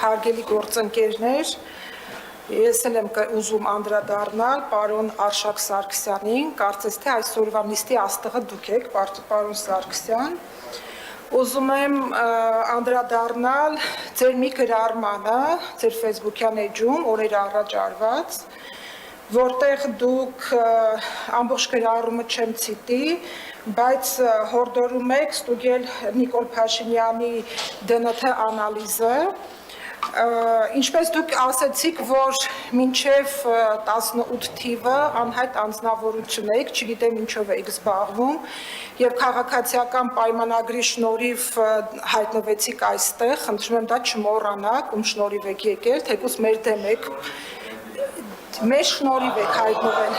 հարգելի գործընկերներ, ես էլ եմ ուզում անդրադառնալ պարոն Արշակ Սարգսյանին, կարծես թե այսօրվա նիստի աստղը դուք եք, պարոն Սարգսյան, ուզում եմ անդրադառնալ ձեր մի գրառմանը, ձեր Facebook-յան էջում օրեր առաջ արված, որտեղ դուք ամբողջ գրառումը չեմ ցիտի, բայց հորդորում եք ստուգել Նիկոլ Փաշինյանի ԴՆԹ անալիզը, ինչպես դուք ասեցիք, որ մինչև 18 թիվը անհայտ անձնավորություն եք, չգիտեմ ինչով եք զբաղվում, եւ քաղաքացիական պայմանագրի շնորհիվ հայտնվեցիք այստեղ, խնդրում եմ դա չմոռանաք, ում շնորհիվ եք եկել, թեկուզ մեր դեմ եք մեր շնորհիվ եք հայտնվել,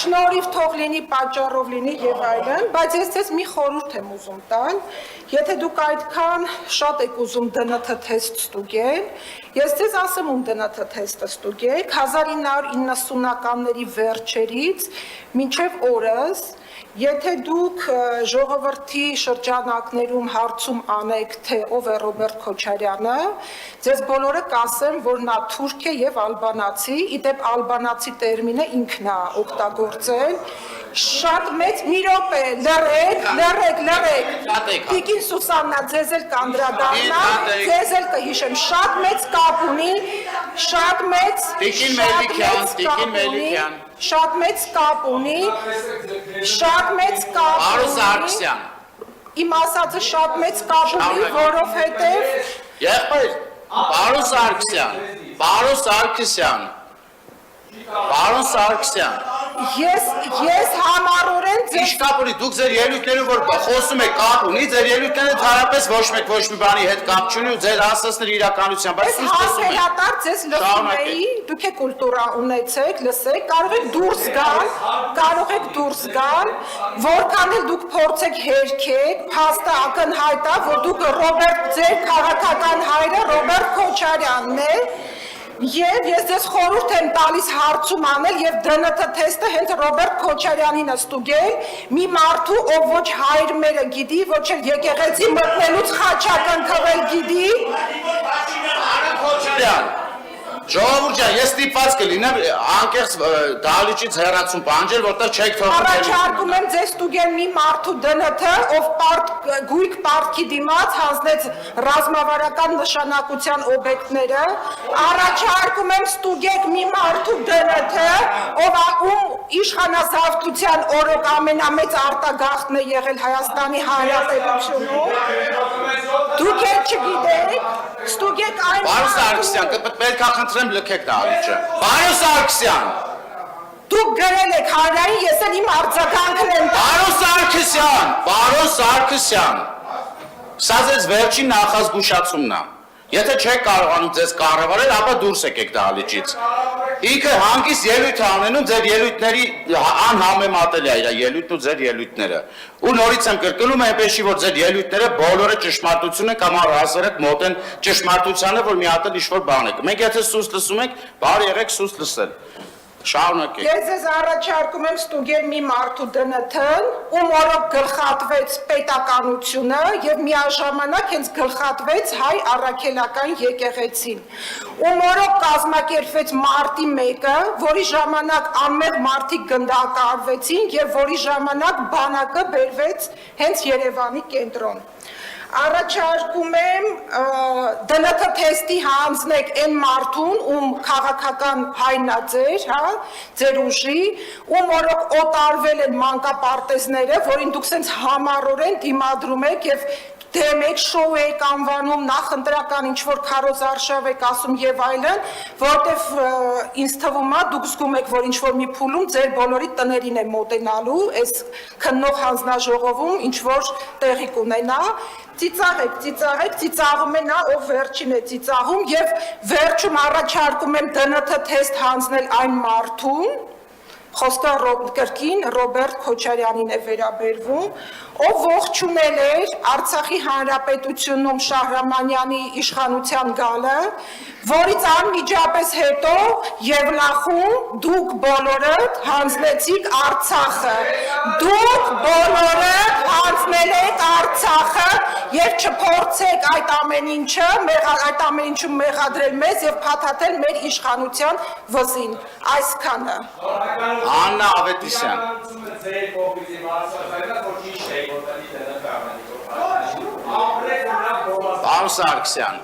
շնորհիվ թող լինի, պատճառով լինի եւ այլն, բայց ես ձեզ մի խորհուրդ եմ ուզում տալ, եթե դուք այդքան շատ եք ուզում ԴՆԹ թեստ ստուգել, ես ձեզ ասեմ ում ԴՆԹ թեստը ստուգեք, 1990-ականների վերջերից մինչև օրս, եթե դուք ժողովրդի շրջանակներում հարցում անեք, թե ով է Ռոբերտ Քոչարյանը, ձեզ բոլորը կասեմ, որ նա թուրք է եւ ալբանացի, իդեպ ալբանացի տերմինը ինքն է օգտագործել, շատ մեծ մի րոպե, լռեք, Տիկին Սուսաննա, ձեզ էլ կանդրադառնա, ձեզ էլ կհիշեմ, շատ մեծ կապ ունի, շատ մեծ կապ ունի, Պարոն Սարգսյան, իմ ասածը շատ մեծ կապ ունի, որովհետև եղբայր, Պարոն Սարգսյան, ես համառորեն ինչ կապ ունի, դուք ձեր ելույթներում որ խոսում եք կապ ունի, ձեր ելույթները թարապես ոչ մի բանի հետ կապ չունի ու ձեր ասածները իրականության, բայց ես համբերատար ձեզ լսում էի, դուք եք կուլտուրա ունեցեք, լսեք, կարող եք դուրս գալ, որքան էլ դուք փորձեք հերքեք, փաստը ակնհայտ է, որ դուք ձեր քաղաքական հայրը Ռոբերտ Քոչարյանն է, Եվ ես ձեզ խորհուրդ եմ տալիս հարցում անել եւ ԴՆԹ թեստը հենց Ռոբերտ Քոչարյանին ստուգել, մի մարդու, ով ոչ հայր մերը գիտի, ոչ էլ եկեղեցի մտնելուց խաչակն քվել գիտի։ Ժողովուրդ ջան, ես ստիպված կլինեմ անկեղծ դահլիճից հեռացում պահանջել, որտեղ չեք թողնում։ Առաջարկում եմ ձեզ ստուգել մի մարդու ԴՆԹ, ով գույք պարտքի դիմաց հանձնեց ռազմավարական նշանակության օբյեկտները, առաջարկում եմ ստուգեք մի մարդու ԴՆԹ, ում իշխանազավթության օրոք ամենամեծ արտագաղթն է եղել Հայաստանի Հանրապետությունում։ Դուք էլ չգիտեք, ստուգեք այն Պարոն Սարգսյան, պետք է խնդրեմ լքեք դահլիճը։ Պարոն Սարգսյան, դուք գրել եք հանրային, ես էլ իմ արձագանքն եմ տալիս։ Պարոն Սարգսյան, սա ձեզ վերջին նախազգուշացումն է։ Եթե չեք կարողանում ձեզ կառավարել, ապա դուրս եկեք դահլիճից։ Ինքը հանգիստ ելույթ է անենում, ձեր ելույթների անհամեմատելի է իր ելույթն ու ձեր ելույթները։ Ու նորից եմ կրկնում, այնպեսի որ ձեր ելույթները բոլորը ճշմարտություն են կամ առհասարակ մոտ են ճշմարտությանը, որ մի հատ էլ ինչ-որ բան եք։ Մենք եթե սուս լսում ենք, բարի եղեք սուս լսել։ Շարունակեք։ Ես ձեզ առաջարկում եմ ստուգել մի մարդու ԴՆԹ-ն, ում օրոք գլխատվեց պետականությունը եւ միաժամանակ հենց գլխատվեց հայ առաքելական եկեղեցին, ում օրոք կազմակերպվեց մարտի 1-ը, որի ժամանակ անմեղ մարդիկ գնդակահարվեցին եւ որի ժամանակ բանակը բերվեց հենց Երևանի կենտրոն։ Առաջարկում եմ ԴՆԹ թեստի հանձնեք այն մարդուն, ում քաղաքական հայրն է ձեր ուժի, ում օրոք օտարվել են մանկապարտեզները, որին դուք սենց համառորեն դիմադրում եք եւ դեմ եք, շոու եք անվանում, նախընտրական ինչ-որ քարոզարշավ եք ասում եւ այլն, որտեվ ինձ թվում է դուք զգում եք, որ ինչ-որ մի փուլում ձեր բոլորի տներին է մոտենալու, այս քննող հանձնաժողովում ինչ-որ տեղի կունենա, ծիծաղում է նա, ով վերջին է ծիծաղում եւ վերջում առաջարկում եմ ԴՆԹ թեստ հանձնել այն մարդուն, խոսքը կրկին Ռոբերտ Քոչարյանին է վերաբերվում, ով ողջունել էր Արցախի Հանրապետությունում Շահրամանյանի իշխանության գալը, որից անմիջապես հետո Եվլախում դուք բոլորդ հանձնեցիք Արցախը, դուք բոլորդ հանձնել եք Արցախը եւ չփորձեք այդ ամեն ինչում մեղադրել մեզ եւ փաթաթել մեր իշխանության վզին, այսքանը։ Աննա Ավետիսյան Պարոն Սարգսյան